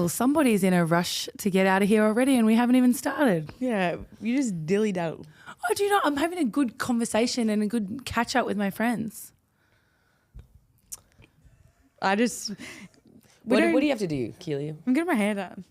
Well, somebody's in a rush to get out of here already and we haven't even started. Yeah, you just dilly-daddle. Oh, do you know, I'm having a good conversation and a good catch up with my friends. I just... What do you have to do, Keeley? I'm getting my hair done.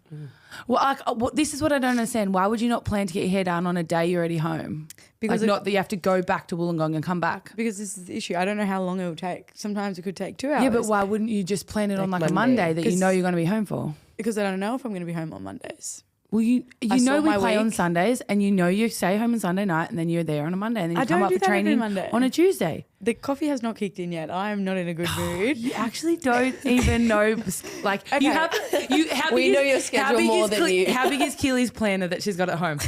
Well, this is what I don't understand. Why would you not plan to get your hair done on a day you're already home? Because not that you have to go back to Wollongong and come back. Because this is the issue. I don't know how long it will take. Sometimes it could take 2 hours. Yeah, but why wouldn't you just plan it on like a Monday that you know you're going to be home for? Because I don't know if I'm going to be home on Mondays. Well, you know we play on Sundays and you know you stay home on Sunday night and then you're there on a Monday and then you come up for training on a Tuesday. The coffee has not kicked in yet. I am not in a good mood. You actually don't even know. Like, okay. We know your schedule more than you. How big is Keeley's planner that she's got at home?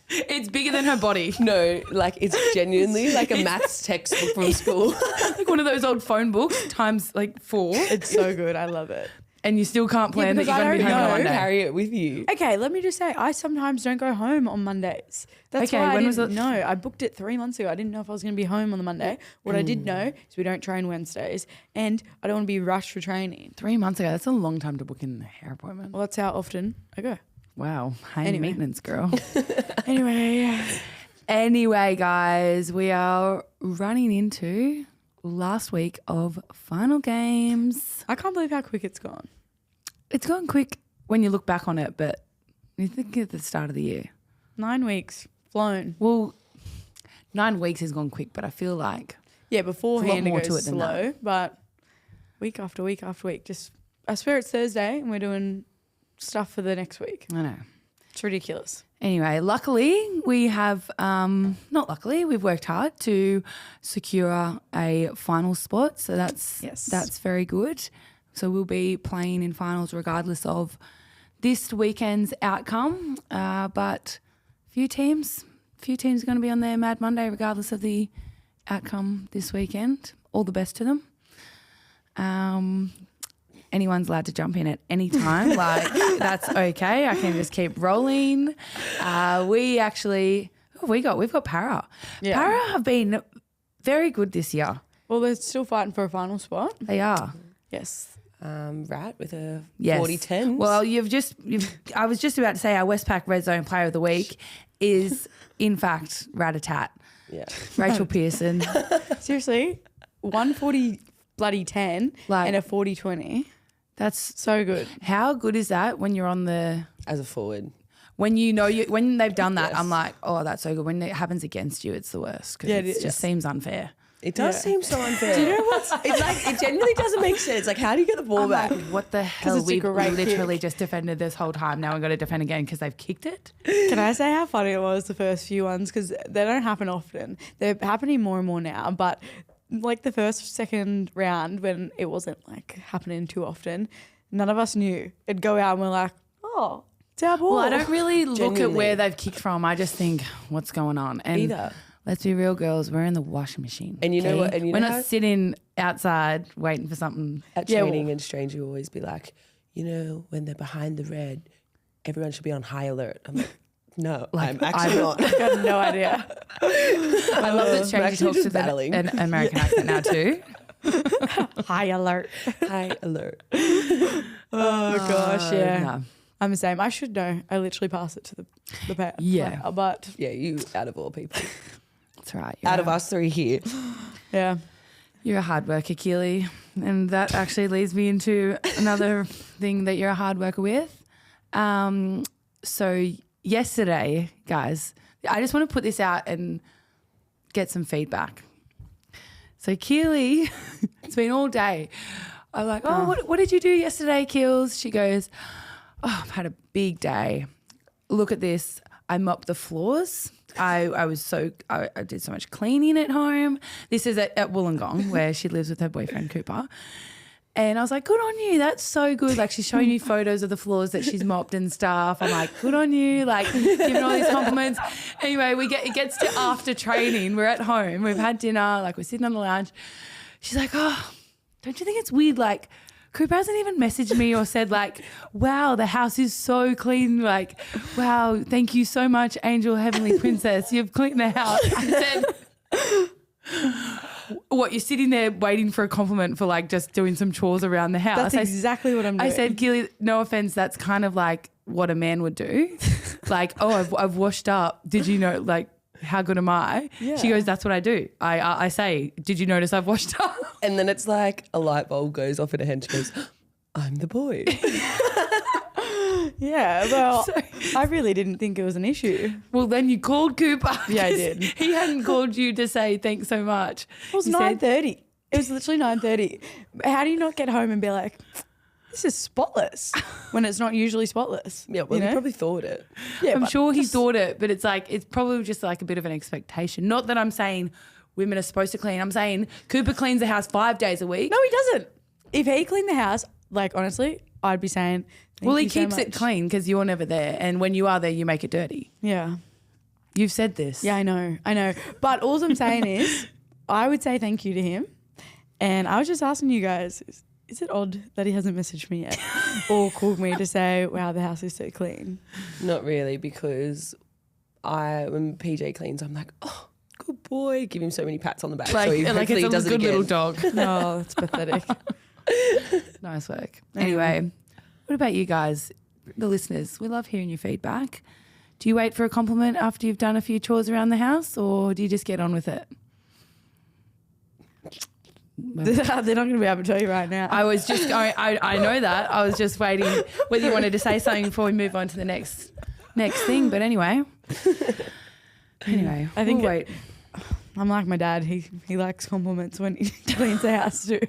It's bigger than her body. No, like it's genuinely like a maths textbook from school. Like one of those old phone books times like 4. It's so good. I love it. And you still can't plan that you're going to be home on Monday. Carry it with you. Okay, let me just say, I sometimes don't go home on Mondays. That's why I didn't know. I booked it 3 months ago. I didn't know if I was going to be home on the Monday. What I did know is we don't train Wednesdays and I don't want to be rushed for training. 3 months ago, that's a long time to book in a hair appointment. Well, that's how often I go. Wow, high maintenance girl. Anyway, guys, we are running into last week of final games. I can't believe how quick it's gone. It's gone quick when you look back on it, but you think at the start of the year. 9 weeks, flown. Well, 9 weeks has gone quick, but I feel like beforehand it goes to it than slow, that. but week after week after week, just I swear it's Thursday and we're doing stuff for the next week. I know. It's ridiculous. Anyway, luckily we have, not luckily, we've worked hard to secure a final spot. So that's very good. So we'll be playing in finals regardless of this weekend's outcome. But few teams are going to be on their Mad Monday regardless of the outcome this weekend. All the best to them. Anyone's allowed to jump in at any time. Like, that's okay. I can just keep rolling. We've got Para. Yeah. Para have been very good this year. Well, they're still fighting for a final spot. They are. Yes. Rat with a Yes. 40-10. Well, I was just about to say our Westpac Red Zone Player of the Week is, in fact, Rat-a-tat. Yeah. Rachel Pearson. Seriously, 140 bloody 10 and a 40-20. That's so good. How good is that when you're on the... As a forward. When when they've done that, yes. I'm like, oh, that's so good. When it happens against you, it's the worst because it just seems unfair. It does seem so unfair. Do you know what? It's like, it genuinely doesn't make sense. Like, how do you get the ball back? Like, what the hell? We've literally just defended this whole time. Now we've got to defend again because they've kicked it. Can I say how funny it was the first few ones? Because they don't happen often. They're happening more and more now, but... Like the second round when it wasn't like happening too often, none of us knew. It'd go out and we're like, oh, it's our ball. Well, I don't really look at where they've kicked from. I just think, what's going on? And let's be real, girls, we're in the washing machine. And you know what? And we're not sitting outside waiting for something. At training and Strange, you always be like, you know, when they're behind the red, everyone should be on high alert. I'm like, no, I'm actually not. I got no idea. I love that Strange talks to an American accent now too. High alert. High alert. Oh, gosh, yeah. No. I'm the same. I should know. I literally pass it to the player. Yeah. But yeah, you out of all people. That's right. Out of us three here. Yeah. You're a hard worker, Keeley. And that actually leads me into another thing that you're a hard worker with. So yesterday, guys, I just want to put this out and get some feedback. So Keeley, it's been all day. I'm like, what did you do yesterday, Keels? She goes, I've had a big day. Look at this. I mopped the floors. I did so much cleaning at home. This is at Wollongong where she lives with her boyfriend Cooper. And I was like, good on you. That's so good. Like, she's showing you photos of the floors that she's mopped and stuff. I'm like, good on you. Like, giving all these compliments. Anyway, it gets to after training. We're at home. We've had dinner. Like, we're sitting on the lounge. She's like, oh, don't you think it's weird? Like, Cooper hasn't even messaged me or said like, wow, the house is so clean. Like, wow, thank you so much, Angel Heavenly Princess. You've cleaned the house. I said... What, you're sitting there waiting for a compliment for like just doing some chores around the house? That's exactly what I'm doing. I said, Keeley, no offense, that's kind of like what a man would do. Like, oh, I've washed up. Did you know, like, how good am I? Yeah. She goes, that's what I do. I say, did you notice I've washed up? And then it's like a light bulb goes off in her head. She goes, I'm the boy. Yeah, well, I really didn't think it was an issue. Well, then you called Cooper. Yeah, I did. He hadn't called you to say thanks so much. It was 9:30. It was literally 9:30. How do you not get home and be like, this is spotless when it's not usually spotless? Yeah, well, you he know? probably thought it. Yeah, I'm but sure he thought it, but it's like, it's probably just like a bit of an expectation. Not that I'm saying women are supposed to clean. I'm saying Cooper cleans the house 5 days a week. No, he doesn't. If he cleaned the house, like honestly, I'd be saying, Well, he thank you so keeps it much. clean because you're never there. And when you are there, you make it dirty. Yeah. You've said this. Yeah, I know. But all I'm saying is I would say thank you to him. And I was just asking you guys, is it odd that he hasn't messaged me yet or called me to say, wow, the house is so clean? Not really, because when PJ cleans, I'm like, oh, good boy. Give him so many pats on the back. Like, so he, like hopefully it's he a does it good again. little dog. No, it's pathetic. Nice work. Anyway, what about you guys, the listeners? We love hearing your feedback. Do you wait for a compliment after you've done a few chores around the house, or do you just get on with it? They're not going to be able to tell you right now. I was just going, I know that. I was just waiting whether you wanted to say something before we move on to the next thing. But anyway. I think we'll wait. I'm like my dad. He likes compliments when he cleans the house too.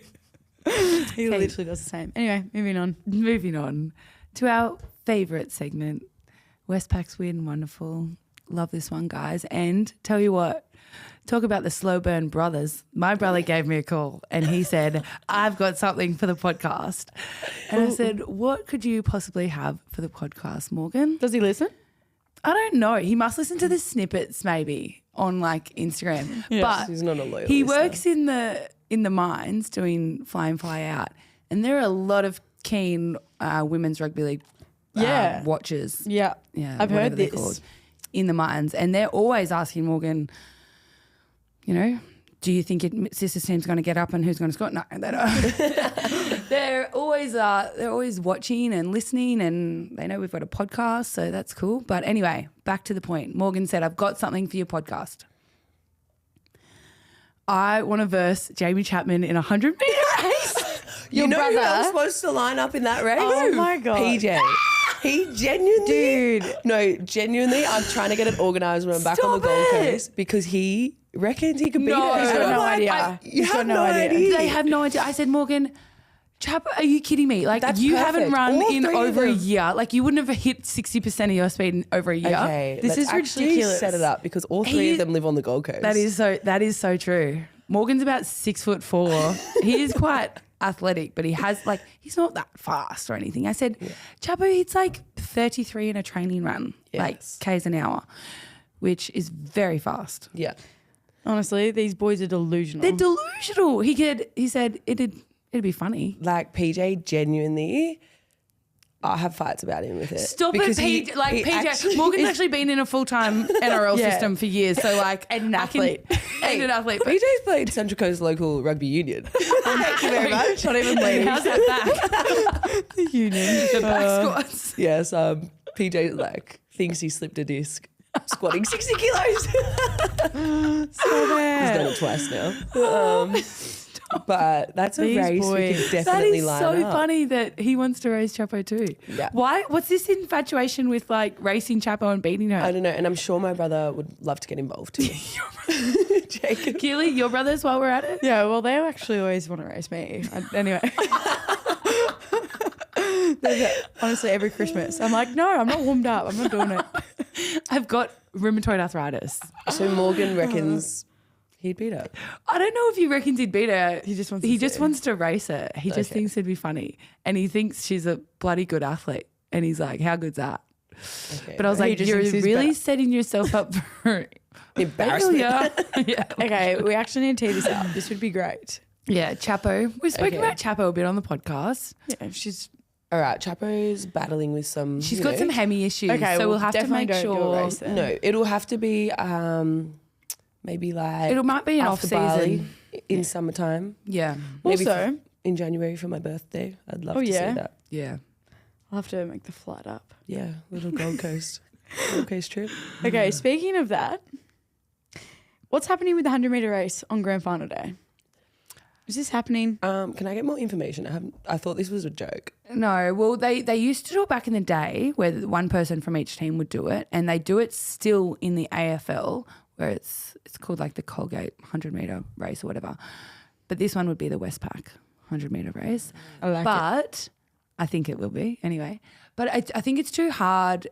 He literally does the same. Anyway, moving on to our favourite segment, Westpac's Weird and Wonderful. Love this one, guys. And tell you what, talk about the slow burn brothers. My brother gave me a call and he said, I've got something for the podcast. And I said, what could you possibly have for the podcast, Morgan? Does he listen? I don't know. He must listen to the snippets maybe on like Instagram. Yes. But He's not a loyal he listener. works in the mines doing fly in, fly out. And there are a lot of keen women's rugby league watchers. Yeah. Yeah, I've whatever heard they're this. called, in the mines. And they're always asking Morgan, you know, do you think sister's team's going to get up and who's going to score? No, they don't. They're always watching and listening, and they know we've got a podcast, so that's cool. But anyway, back to the point. Morgan said, I've got something for your podcast. I want to verse Jamie Chapman in a 100-metre race. You know who brother? else supposed to line up in that race? Oh my God. PJ. He genuinely, Dude. genuinely, I'm trying to get it organised when I'm back on the Stop Gold it. Coast because he reckons he could beat No, it. he's And got I'm no like, idea. You He's got have no no idea. idea. They have no idea. I said, Morgan, Chap, are you kidding me? Like, That's you perfect. haven't run All in three of over a them. year. Like, you wouldn't have hit 60% of your speed in over a year. Okay, This let's is actually ridiculous. set it up because all three of them live on the Gold Coast. That is so true. Morgan's about 6'4". He is quite athletic, but he's not that fast or anything. I said, Chapo, it's like 33 in a training run, like K's an hour, which is very fast. Yeah. Honestly, these boys are delusional. They're delusional. He said it'd be funny. Like PJ genuinely, I have fights about him with it. Stop because it, PJ. Like he PJ, actually Morgan's is- actually been in a full-time NRL Yeah. system for years. So like, And an athlete. And an athlete. But PJ's played Central Coast local rugby union. Thank you very much. Not even leading. how's that back? The union. The back squats. Yes, PJ like thinks he slipped a disc squatting 60 kilos. So He's done bad. it twice now. But that's a These race we boys. could That definitely is line so up. funny that he wants to race Chapo too. Yeah. Why? What's this infatuation with like racing Chapo and beating her? I don't know, and I'm sure my brother would love to get involved too. Jacob. Keeley, your brothers, while we're at it? Yeah, well, they actually always want to race me. Anyway. Honestly, every Christmas. I'm like, no, I'm not warmed up. I'm not doing it. I've got rheumatoid arthritis. So Morgan reckons he'd beat her. I don't know if he reckons he'd beat her. He just wants to He see just her. wants to race her. He just Okay. thinks it'd be funny. And he thinks she's a bloody good athlete. And he's like, how good's that? Okay, But I was He like, just you're thinks he's really better. setting yourself up for embarrassment. yeah. Okay, we actually need to tee this up. This would be great. Yeah, Chapo. We've spoken Okay. about Chapo a bit on the podcast. Yeah, she's All right, Chapo's battling with some. She's you got know, some hemi issues. okay. So we'll have to definitely make don't do a sure. race then. No, it'll have to be maybe like It might be an off after Bali. season. in summertime. Yeah. Maybe Also, in January for my birthday. I'd love Oh, to yeah? see that. Yeah. I'll have to make the flight up. Yeah, little Gold Coast trip. Okay, speaking of that, what's happening with the 100-metre race on grand final day? Is this happening? Can I get more information? I thought this was a joke. No, well, they used to do it back in the day where one person from each team would do it, and they do it still in the AFL where it's called like the Colgate 100-metre race or whatever. But this one would be the Westpac 100-metre race. I like it. But I think it will be anyway. But I think it's too hard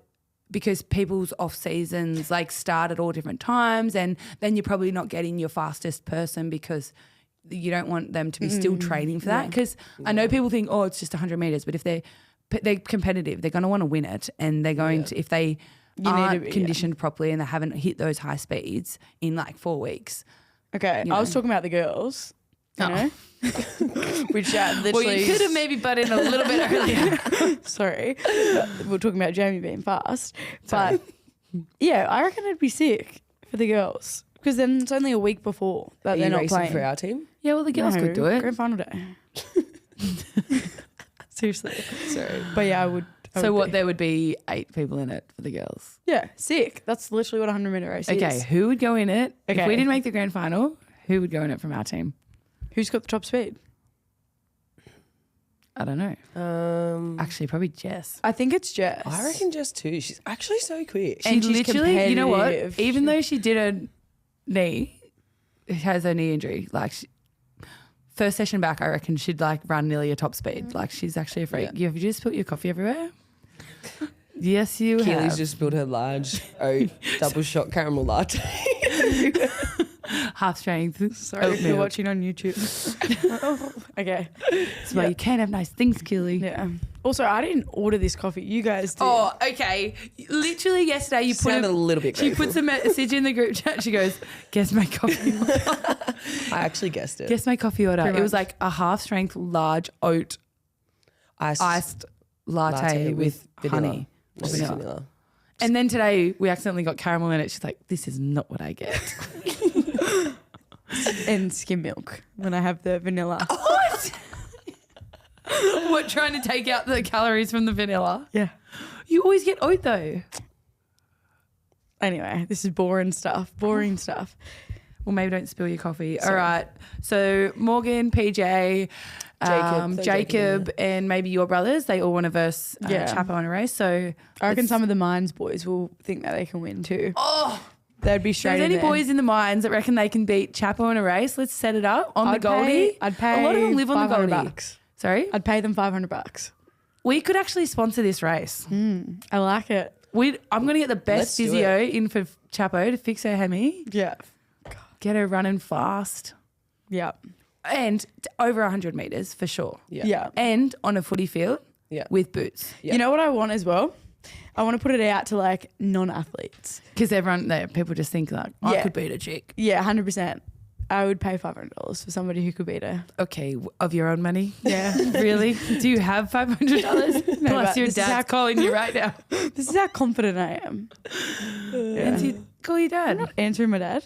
because people's off seasons like start at all different times, and then you're probably not getting your fastest person because you don't want them to be still training for that. Because I know people think, oh, it's just 100 metres, but if they're competitive, they're going to want to win it, and they're going to, if they aren't conditioned properly and they haven't hit those high speeds in like 4 weeks. Okay, you I was know. talking about the girls, you know, which literally. Well, you could have maybe butted in a little bit earlier. Sorry, we're talking about Jamie being fast, but yeah, I reckon it'd be sick for the girls because then it's only a week before that Are they're you not racing playing. for our team? Yeah, well, the girls could do it. Grand final day. Seriously, Sorry. but yeah, I would. So what? There would be 8 people in it for the girls. Yeah, sick. That's literally what a 100-metre race is. Okay, who would go in it? Okay. If we didn't make the grand final, who would go in it from our team? Who's got the top speed? I don't know. Actually, probably Jess. I think it's Jess. I reckon just 2. She's actually so quick. And She she's literally, you know what? competitive. Even though she did a knee, has a knee injury, like first session back, I reckon she'd like run nearly a top speed. Like she's actually a freak. Yeah. Have you just put your coffee everywhere? Yes, you Keely's have. just spilled her large oat double shot caramel latte. Half strength. Sorry if you're watching on YouTube. Okay. That's why you can't have nice things, Keely. Yeah. Also, I didn't order this coffee. You guys did. Oh, okay. Literally yesterday, you put Sounded a little bit She grateful. puts a message in the group chat. She goes, "Guess my coffee order." I actually guessed it. Guess my coffee order. Pretty It was much. like a half strength large oat iced latte with vanilla. honey. Just Vanilla. vanilla. And then today we accidentally got caramel in it. She's like, "This is not what I get." And skim milk when I have the vanilla. What? What? Trying to take out the calories from the vanilla? Yeah. You always get oat though. Anyway, this is boring stuff. Boring stuff. Well, maybe don't spill your coffee. Sorry. All right. So Morgan, PJ, Jacob, Jacob, and maybe your brothers, they all want to verse Yeah. Chapo in a race. So I reckon it's- some of the Mines boys will think that they can win too. Oh, They'd be if straight there's in any there. boys in the mines that reckon they can beat Chapo in a race, let's set it up on the Goldie. I'd pay a lot of them live on the $500 Goldie. bucks. Sorry? I'd pay them $500. We could actually sponsor this race. I like it. I'm going to get the best Let's do physio in for Chapo to fix her hemi, Yeah. get her running fast, Yeah. and over 100 metres for sure. Yeah. Yeah. And on a footy field Yeah. with boots. Yeah. You know what I want as well? I want to put it out to like non-athletes. Because people just think like, I Yeah. could beat a chick. Yeah, 100%. I would pay $500 for somebody who could beat her. Okay, of your own money? Yeah. Really? Do you have $500? No, Plus but your this is dad's how- calling you right now. This is how confident I am. And you call your dad. I'm not answering my dad.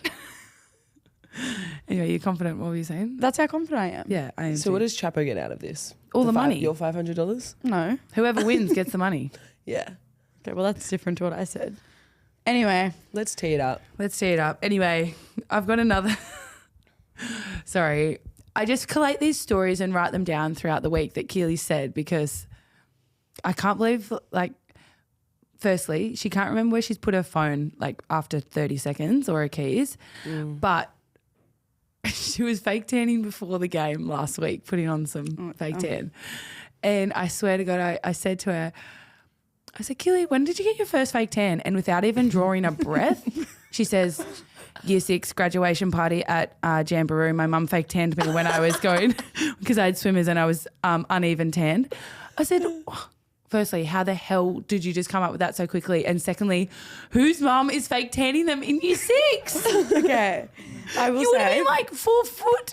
Anyway, you're confident. What were you saying? That's how confident I am. Yeah, I am. So too. what does Chapo get out of this? All the money. Your $500? No. Whoever wins gets the money. Yeah. Okay, well, that's different to what I said. Anyway, Let's tee it up. Let's tee it up. Anyway, I've got another. Sorry. I just collate these stories and write them down throughout the week that Keely said because I can't believe, like, firstly, she can't remember where she's put her phone, like, after 30 seconds or her keys. But she was fake tanning before the game last week, putting on some fake tan. And I swear to God, I said to her, I said, Keely, when did you get your first fake tan? And without even drawing a breath, she says, Year 6 graduation party at Jamboree. My mum fake tanned me when I was going because I had swimmers and I was uneven tanned. I said, firstly, how the hell did you just come up with that so quickly? And secondly, whose mum is fake tanning them in Year 6? okay. I will You would have say been like 4 foot.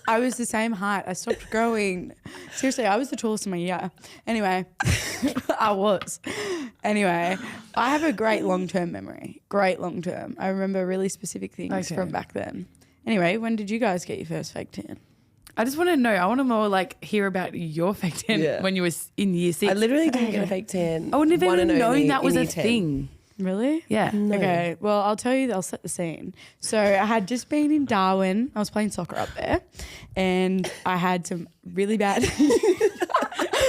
I was the same height. I stopped growing. Seriously, I was the tallest in my year. Anyway, I was. Anyway, I have a great long-term memory. Great long-term. I remember really specific things Okay. from back then. Anyway, when did you guys get your first fake tan? I just want to know. I want to more like hear about your fake tan when you were in year 6. I literally didn't get a fake tan. I wouldn't have even known that was a year 10. thing. Really? Yeah. No. Okay, well, I'll tell you, I'll set the scene. So I had just been in Darwin. I was playing soccer up there and I had some really bad...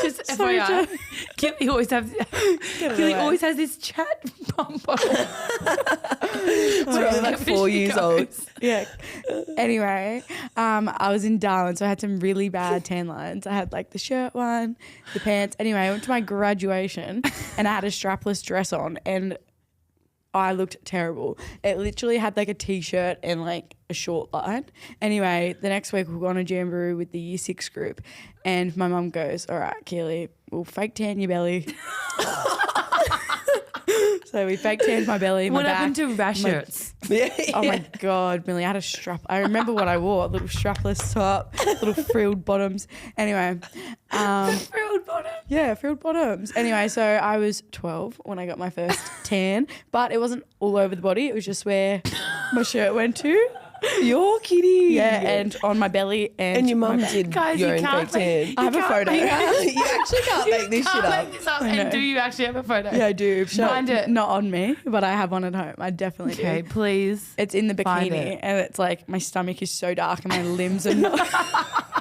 Just FYI, Keeley always has this chat bump on. Probably like 4 years old. Yeah. Anyway, I was in Darwin, so I had some really bad tan lines. I had like the shirt one, the pants. Anyway, I went to my graduation and I had a strapless dress on and I looked terrible. It literally had like a t-shirt and like a short line. Anyway, the next week we were on a jamboree with the year 6 group and my mum goes, all right, Keeley, we'll fake tan your belly. So we fake tanned my belly, my What back. happened to rash shirts? Oh my God, Millie, I had a strap. I remember what I wore, a little strapless top, little frilled bottoms. Anyway. Frilled bottom. Yeah, frilled bottoms. Anyway, so I was 12 when I got my first tan, but it wasn't all over the body. It was just where my shirt went to. You're kidding. Yeah, and on my belly and your my mum back. did Guys, your you own can't fake tan. I have a photo. You actually can't make this shit up. Make this up. I know. And do you actually have a photo? Yeah, I do. Find it. Not on me, but I have one at home. I definitely Okay, do. please. It's in the Find bikini it. and it's like my stomach is so dark and my limbs are not...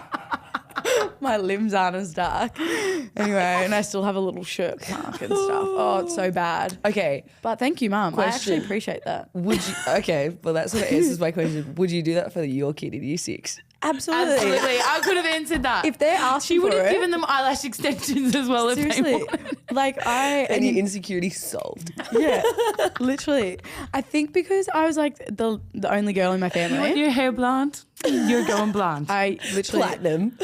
My limbs aren't as dark. Anyway, and I still have a little shirt mark and stuff. Oh, it's so bad. Okay, But thank you, Mum. I actually Question. appreciate that. would you? Okay, well that sort of answers my question. Would you do that for your kid in year 6? Absolutely. Absolutely. I could have answered that. If they're asking she would for have it, given them eyelash extensions as well if they seriously, wanted. like And your insecurity solved. yeah, literally. I think because I was like the only girl in my You want family, your hair blonde? You're going blonde. I literally, Platinum.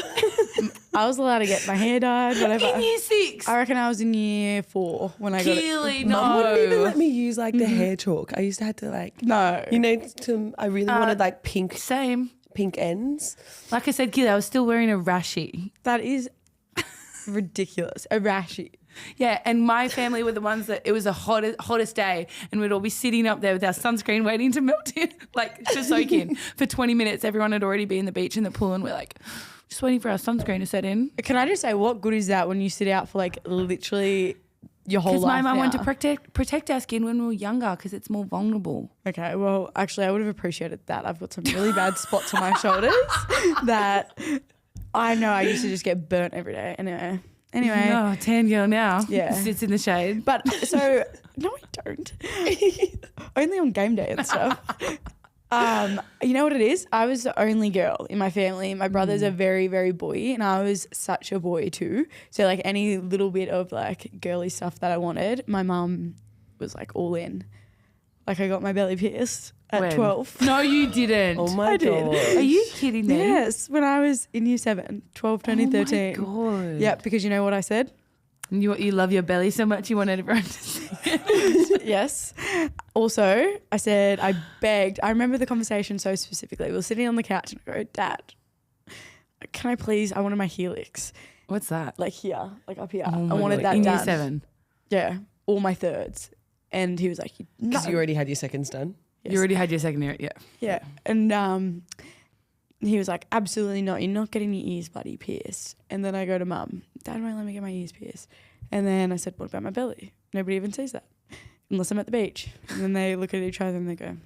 I was allowed to get my hair dyed, whatever. In year 6. I reckon I was in year 4 when I got it. Keeley, Mum wouldn't even no. let me use like the hair chalk. I used to have to like, No. you know, I really wanted like pink Same. ends. Like I said, Keeley, I was still wearing a rashie. That is ridiculous. A rashy. Yeah, and my family were the ones that it was the hottest day and we'd all be sitting up there with our sunscreen waiting to melt in, like to soak in for 20 minutes. Everyone had already been in the beach in the pool and we're like, just waiting for our sunscreen to set in. Can I just say, what good is that when you sit out for like literally your whole life? Because my mum wanted now? to protect our skin when we were younger because it's more vulnerable. Okay, well, actually, I would have appreciated that. I've got some really bad spots on my shoulders that I know I used to just get burnt every day. Anyway. No, tan girl now. Yeah. Sits in the shade. But so, no, I don't. Only on game day and stuff. You know what it is? I was the only girl in my family. My brothers are very, very boy, and I was such a boy too. So like any little bit of like girly stuff that I wanted, my mum was like all in. Like I got my belly pierced at When? 12. No, you didn't. Oh my I did. God. Are you kidding me? Yes, when I was in year 7, 12, turning 13. Oh my God. Yeah, because you know what I said? You love your belly so much you wanted everyone to see it. Yes. Also, I begged. I remember the conversation so specifically. We were sitting on the couch and I go, Dad, can I please, I wanted my helix. What's that? Like here, like up here. Oh I my wanted God. that in done. year 7. Yeah, all my thirds. And he was like, no. Because you already had your seconds done. Yes. You already had your second year, yeah. Yeah. And he was like, absolutely not. You're not getting your ears bloody pierced. And then I go to Mum, Dad won't let me get my ears pierced. And then I said, what about my belly? Nobody even sees that unless I'm at the beach. And then they look at each other and they go,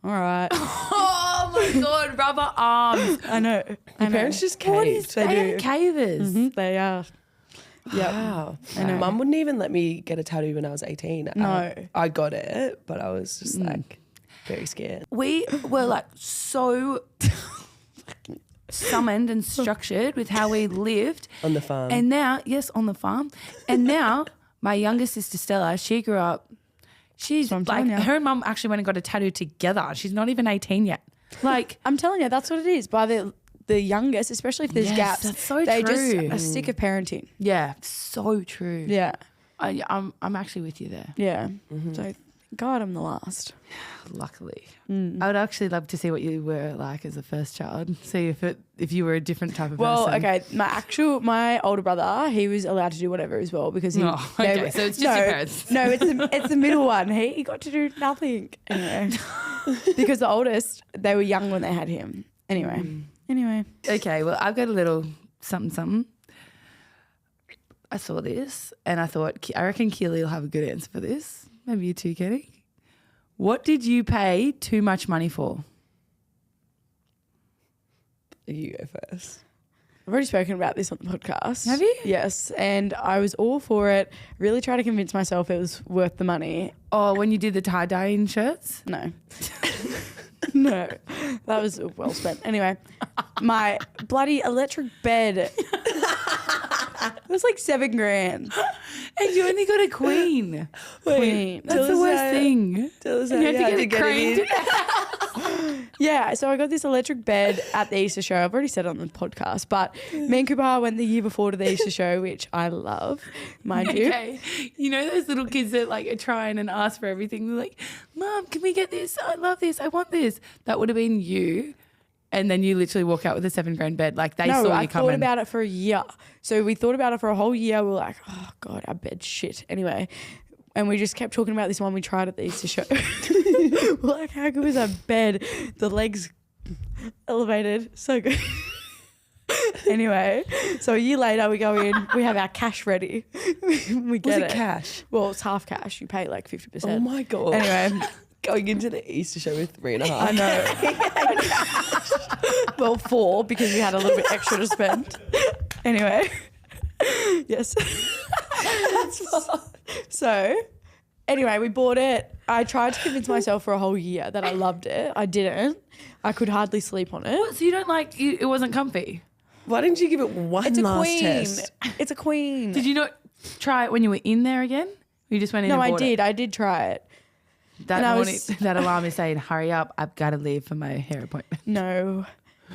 all right. Oh my God, rubber arms. I know. Your parents just What is caved. They they do. cavers? Mhm, they are. Yep. Wow. I know. Mum wouldn't even let me get a tattoo when I was 18. No. I got it, but I was just like very scared. We were like so summoned and structured with how we lived. On the farm. And now, yes, on the farm. And now my younger sister Stella, she grew up, she's So I'm like, telling you. her and mum actually went and got a tattoo together. She's not even 18 yet. Like, I'm telling you, that's what it is. By the youngest, especially if there's Yes, gaps, that's so they true. just are sick of parenting. yeah, so true. Yeah. I'm actually with you there. Yeah. So thank God I'm the last. Luckily, I would actually love to see what you were like as a first child. See if you were a different type of Well, person. okay, my older brother, he was allowed to do whatever as well because he. Oh, okay, so it's just your parents. No, it's the middle one. He got to do nothing. Anyway, because the oldest, they were young when they had him. Anyway. Okay, well, I've got a little something. I saw this and I thought, I reckon Keeley will have a good answer for this. Maybe you too, Kenny. What did you pay too much money for? You go first. I've already spoken about this on the podcast. Have you? Yes, and I was all for it. Really tried to convince myself it was worth the money. Oh, when you did the tie-dyeing shirts? No. No, that was well spent. Anyway, my bloody electric bed. It was like $7,000. And you only got a queen. Queen. That's the worst thing. Tell us how And you had to to get it in. Yeah, so I got this electric bed at the Easter show. I've already said it on the podcast, but me and Cooper went the year before to the Easter show, which I love, mind you. Okay. You know those little kids that like are trying and ask for everything? They're like, Mom, can we get this? I love this. I want this. That would have been you. And then you literally walk out with a $7,000 bed. Like they saw you I coming. thought about it for a year. So we thought about it for a whole year. We were like, oh God, our bed's shit. Anyway, and we just kept talking about this one we tried at the Easter show. We're like, how good was our bed? The legs elevated. So good. Anyway, so a year later we go in, we have our cash ready. We get Was it cash? Well, it's half cash. You pay like 50%. Oh my God. Anyway. Going into the Easter show with 3.5. I know. Well, 4 because we had a little bit extra to spend. Anyway. Yes. So, anyway, we bought it. I tried to convince myself for a whole year that I loved it. I didn't. I could hardly sleep on it. What? So you don't like, it wasn't comfy? Why didn't you give it one It's a last queen. test? It's a queen. Did you not try it when you were in there again? Or you just went in No, and I bought did. it? I did try it. That And I morning, was- that alarm is saying, hurry up, I've got to leave for my hair appointment. No.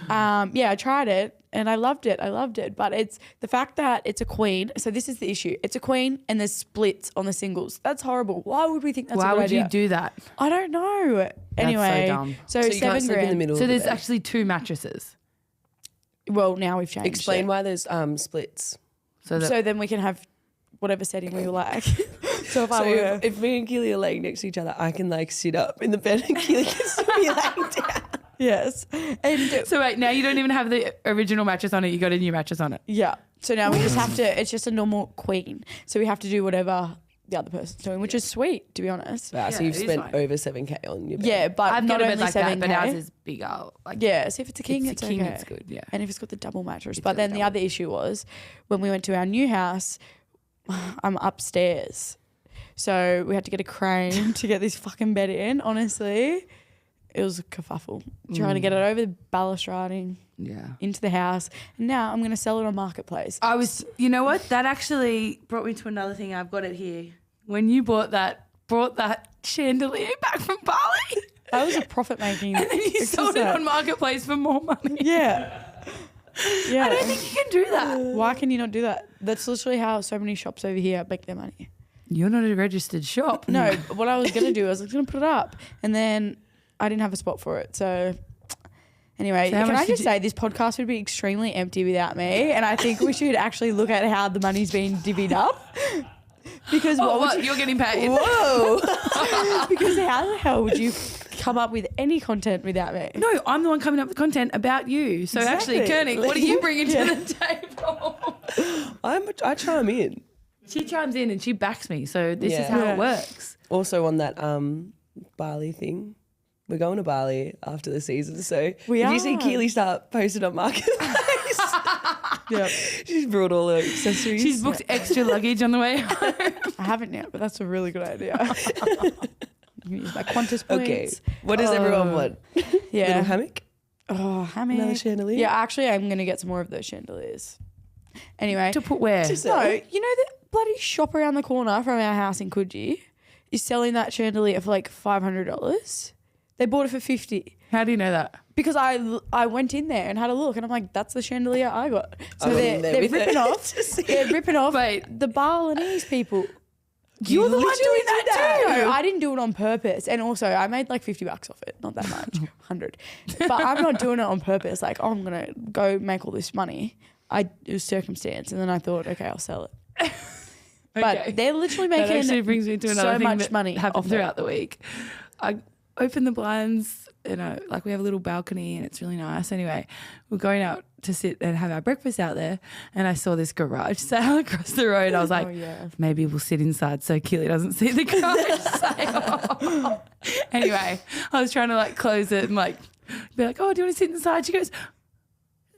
Yeah, I tried it and I loved it. But it's the fact that it's a queen. So this is the issue. It's a queen and there's splits on the singles. That's horrible. Why would we think that's a Why good would idea? you do that? I don't know. Anyway, dumb. so So you can't sleep in the $7,000. middle So of the there's bed. actually 2 mattresses. Well, now we've changed. Explain it. why there's splits. So that So then we can have whatever setting we like. So if I So were, if me and Keeley are laying next to each other, I can like sit up in the bed and Keeley can still be laying down. yes, and So wait, now you don't even have the original mattress on it. You got a new mattress on it. yeah. So now we just have to. It's just a normal queen. So we have to do whatever the other person's doing, which is sweet, to be honest. Wow, so Yeah, you've it is spent fine. over 7K on your bed. Yeah, but I've not got a only bed like that, but 7K. ours is bigger. Like Yeah, so if it's a king, it's a king, okay. it's good. Yeah. And if it's got the double mattress. It's But got then the the other issue was when we went to our new house, I'm upstairs. So we had to get a crane to get this fucking bed in. Honestly, it was a kerfuffle. Trying to get it over the balustrading Yeah. into the house. And now I'm going to sell it on Marketplace. I was, you know what? That actually brought me to another thing. I've got it here. When you brought that chandelier back from Bali, That was a profit making. and then you sold it on Marketplace for more money. Yeah. Yeah. I don't think you can do that. Why can you not do that? That's literally how so many shops over here make their money. You're not a registered shop. No, what I was going to do, I was going to put it up and then I didn't have a spot for it. So anyway, So how can much I did just say this podcast would be extremely empty without me? And I think we should actually look at how the money's being divvied up. Because You're getting paid. Whoa. Because how the hell would you come up with any content without me? No, I'm the one coming up with content about you. So actually, Exactly. Kernick, what are you bringing to the table? I chime in. She chimes in and she backs me. So this is Yeah. how Yeah. it works. Also on that Bali thing. We're going to Bali after the season. So We if you see are. Keeley start posted on Marketplace, Yeah. she's brought all her accessories. She's booked extra luggage on the way home. I haven't yet, but that's a really good idea. You can use my Qantas points. Okay. What does everyone want? Yeah. Little hammock? Oh, hammock. Another chandelier? Yeah, actually, I'm going to get some more of those chandeliers. Anyway. To put where? Just- No, you know the bloody shop around the corner from our house in Coogee is selling that chandelier for like $500. They bought it for $50 How do you know that? because I went in there and had a look and I'm like, that's the chandelier I got. So I went in there they're with ripping it. off. They're ripping off Wait. the Balinese people. You're the one literally doing did that too. No, I didn't do it on purpose. And also I made like $50 off it. Not that much, 100. But I'm not doing it on purpose. Like, oh, I'm going to go make all this money. It was circumstance. And then I thought, okay, I'll sell it. But Okay. they're literally That making actually brings me to another so thing much that money happened off throughout the week. open the blinds, like we have a little balcony and it's really nice. Anyway, we're going out to sit and have our breakfast out there, and I saw this garage sale across the road. I was like, maybe we'll sit inside so Keeley doesn't see the garage sale. Anyway, I was trying to like close it and like be like, oh, do you want to sit inside? She goes,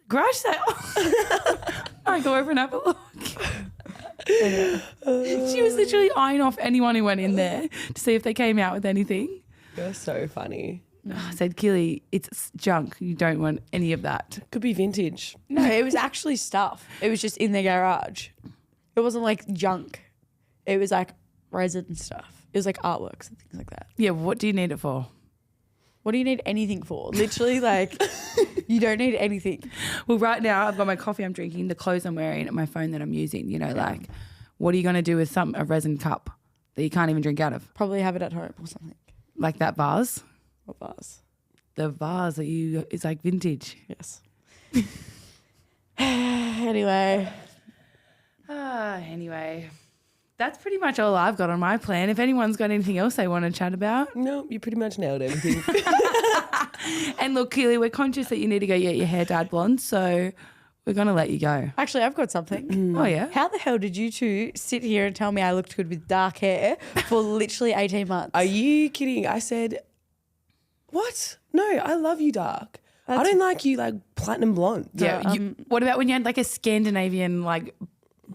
garage sale. I go over and have a look. She was literally eyeing off anyone who went in there to see if they came out with anything. You're so funny. I said, Keeley, it's junk. You don't want any of that. Could be vintage. No, it was actually stuff. It was just in the garage. It wasn't like junk. It was like resin stuff. It was like artworks and things like that. Yeah, what do you need it for? What do you need anything for? Literally, like, you don't need anything. Well, right now I've got my coffee I'm drinking, the clothes I'm wearing, and my phone that I'm using. You know, like, what are you going to do with a resin cup that you can't even drink out of? Probably have it at home or something. Like that vase? What vase? The vase that it's like vintage. Yes. Anyway. Anyway, that's pretty much all I've got on my plan. If anyone's got anything else they want to chat about. No, you pretty much nailed everything. And look, Keeley, we're conscious that you need to go get your hair dyed blonde, so we're going to let you go. Actually, I've got something. Oh, yeah? How the hell did you two sit here and tell me I looked good with dark hair for literally 18 months? Are you kidding? I said, what? No, I love you dark. I don't like you like platinum blonde. Yeah. What about when you had like a Scandinavian, like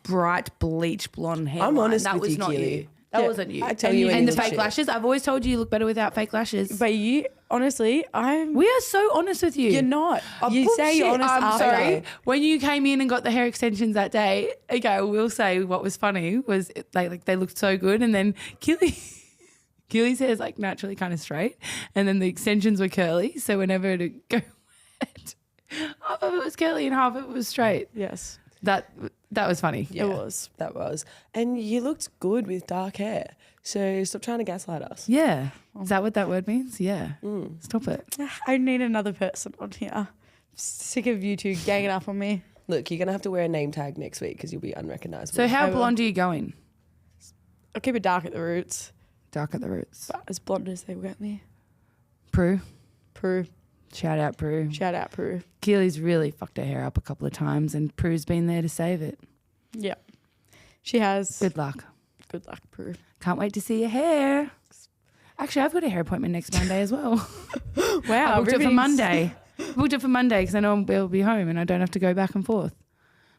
bright bleach blonde hair? I'm honest that with was you, not Keeley. you. That wasn't you. I tell you and the any fake shit. lashes. I've always told you look better without fake lashes. But you, honestly, We are so honest with you. You're not. You Bullshit. say you're honest I'm after. sorry. When you came in and got the hair extensions that day, okay, I will say what was funny was like they looked so good, and then Keeley's hair is like naturally kind of straight, and then the extensions were curly. So whenever it go wet, half of it was curly and half of it was straight. Yes. That was funny. Yeah, It was. That was. And you looked good with dark hair. So stop trying to gaslight us. Yeah. Is that what that word means? Yeah. Stop it. I need another person on here. Sick of you two ganging up on me. Look, you're going to have to wear a name tag next week because you'll be unrecognisable. So how I will. blonde are you going? I'll keep it dark at the roots. Dark at the roots. But as blonde as they will get me. Prue. Prue. Shout out Prue. Shout out Prue. Keely's really fucked her hair up a couple of times, and Prue's been there to save it. Yeah. She has. Good luck. Good luck, Prue. Can't wait to see your hair. Actually, I've got a hair appointment next Monday as well. Wow. I booked it for Monday. Booked it for Monday because I know I'll be home and I don't have to go back and forth.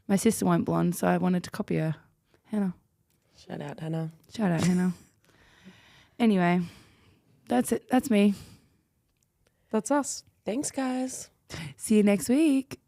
My sister went blonde, so I wanted to copy her. Hannah. Shout out, Hannah. Shout out, Hannah. Anyway, that's it. That's me. That's us. Thanks, guys. See you next week.